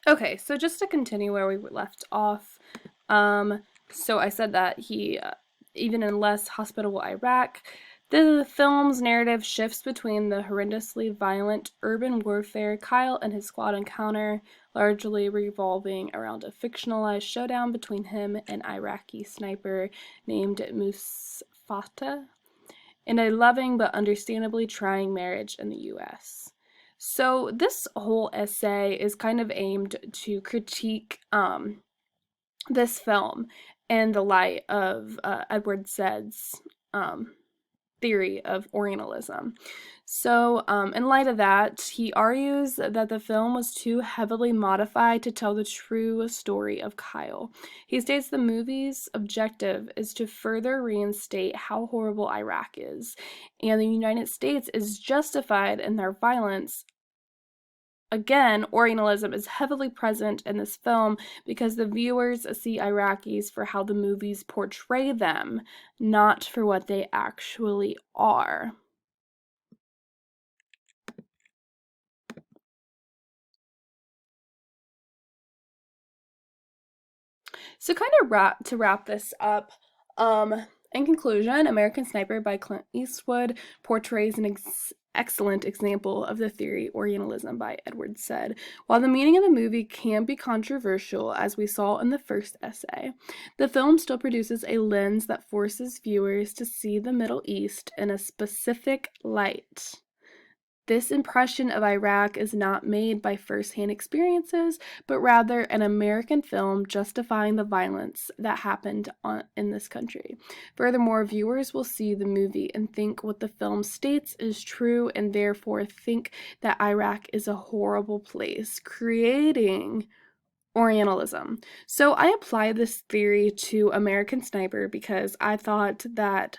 Okay, so just to continue where we left off, so I said that even in less hospitable Iraq, the film's narrative shifts between the horrendously violent urban warfare Kyle and his squad encounter, largely revolving around a fictionalized showdown between him and Iraqi sniper named Musfata, in a loving but understandably trying marriage in the US. So, this whole essay is kind of aimed to critique this film in the light of Edward Said's um, theory of Orientalism. So, in light of that, he argues that the film was too heavily modified to tell the true story of Kyle. He states the movie's objective is to further reinstate how horrible Iraq is, and the United States is justified in their violence. Again, Orientalism is heavily present in this film because the viewers see Iraqis for how the movies portray them, not for what they actually are. So kind of wrap this up, in conclusion, American Sniper by Clint Eastwood portrays an excellent example of the theory Orientalism by Edward Said. While the meaning of the movie can be controversial, as we saw in the first essay, the film still produces a lens that forces viewers to see the Middle East in a specific light. This impression of Iraq is not made by first-hand experiences, but rather an American film justifying the violence that happened in this country. Furthermore, viewers will see the movie and think what the film states is true and therefore think that Iraq is a horrible place, creating Orientalism. So I applied this theory to American Sniper because I thought that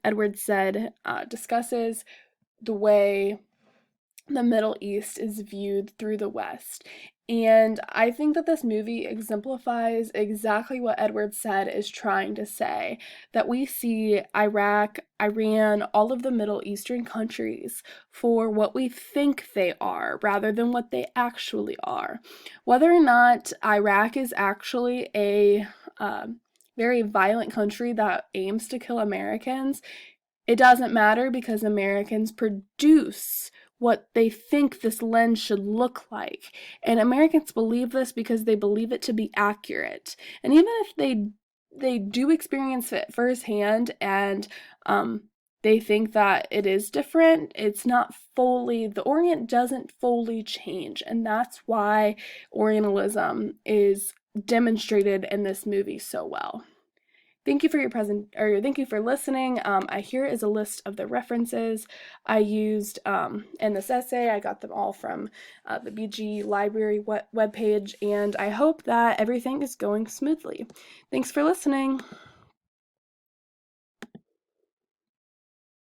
Edward Said discusses the way the Middle East is viewed through the West. And I think that this movie exemplifies exactly what Edward Said is trying to say, that we see Iraq, Iran, all of the Middle Eastern countries for what we think they are rather than what they actually are. Whether or not Iraq is actually a very violent country that aims to kill Americans, it doesn't matter because Americans produce what they think this lens should look like. And Americans believe this because they believe it to be accurate. And even if they do experience it firsthand and they think that it is different, it's not fully, the Orient doesn't fully change. And that's why Orientalism is demonstrated in this movie so well. Thank you for thank you for listening. Here is a list of the references I used in this essay. I got them all from the BG Library webpage, and I hope that everything is going smoothly. Thanks for listening.